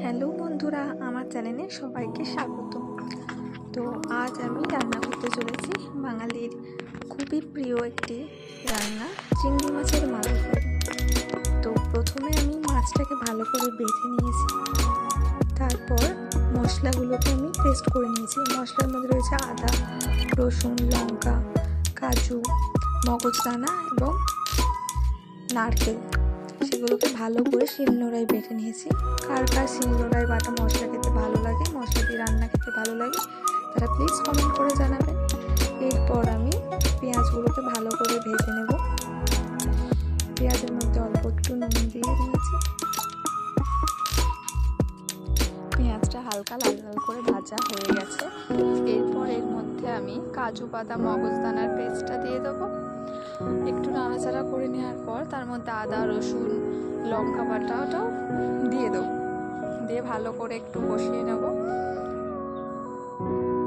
Hello বন্ধুরা, আমার চ্যানেলে সবাইকে স্বাগত। তো আজ আমি রান্না করতে চলেছি বাঙালির খুবই প্রিয় একটি রান্না, চিংড়ি মাছের মালাইকারি। তো প্রথমে আমি মাছটাকে ভালো করে বেছে নিয়েছি, তারপর মশলাগুলোকে আমি পেস্ট করে নিয়েছি। মশলার মধ্যে রয়েছে আদা, রসুন, লঙ্কা, কাজু, মগজদানা এবং নারকেল। সেগুলোকে ভালো করে শিলনোড়ায় বেটে নিয়েছি। কার কার শিলনোড়ায় বাটা মশলা খেতে ভালো লাগে, মশলা দিয়ে রান্না খেতে ভালো লাগে, তারা প্লিজ কমেন্ট করে জানাবেন। এরপর আমি পেঁয়াজগুলোকে ভালো করে ভেজে নেব। পেঁয়াজের মধ্যে অল্প একটু নুন দিয়ে দিয়েছি। পেঁয়াজটা হালকা লাল লাল করে ভাজা হয়ে গেছে। এরপর এর মধ্যে আমি কাজু, বাদাম, মগজদানার পেস্টটা দিয়ে দেবো। একটু নাড়াচাড়া করে নেওয়ার পর তার মধ্যে আদা, রসুন, লঙ্কা বাটাটাও দিয়ে দেবো। দিয়ে ভালো করে একটু কষিয়ে নেব।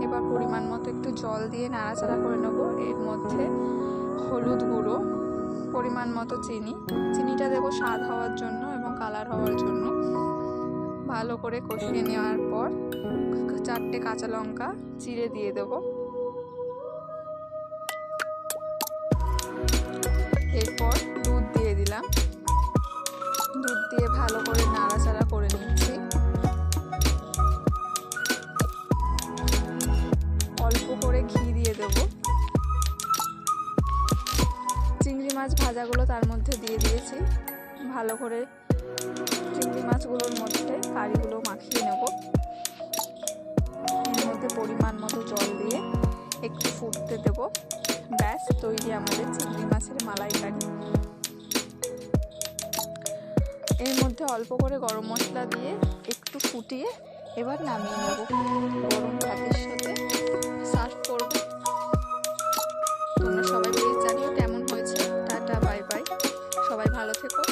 এবার পরিমাণ মতো একটু জল দিয়ে নাড়াচাড়া করে নেব। এর মধ্যে হলুদ গুঁড়ো, পরিমাণ মতো চিনিটা দেবো স্বাদ হওয়ার জন্য এবং কালার হওয়ার জন্য। ভালো করে কষিয়ে নেওয়ার পর 4টে কাঁচা লঙ্কা চিড়ে দিয়ে দেবো। এরপর দুধ দিয়ে দিলাম। দুধ দিয়ে ভালো করে নাড়াচাড়া করে নিচ্ছি। অল্প করে ঘি দিয়ে দেব। চিংড়ি মাছ ভাজাগুলো তার মধ্যে দিয়ে দিয়েছি। ভালো করে চিংড়ি মাছগুলোর মধ্যে কারিগুলো মাখিয়ে নেব। এর মধ্যে পরিমাণ মতো জল দিয়ে একটু ফুটতে দেব। ব্যাস, তৈরি আমাদের চিংড়ি মাছের মালাইকারি। এর মধ্যে অল্প করে গরম মশলা দিয়ে একটু ফুটিয়ে এবার নামিয়ে নেব। গরম ভাতের সাথে সার্ভ করব। তোমরা সবাই প্লিজ জানিও কেমন হয়েছে। টাটা, বাই বাই, সবাই ভালো থেকো।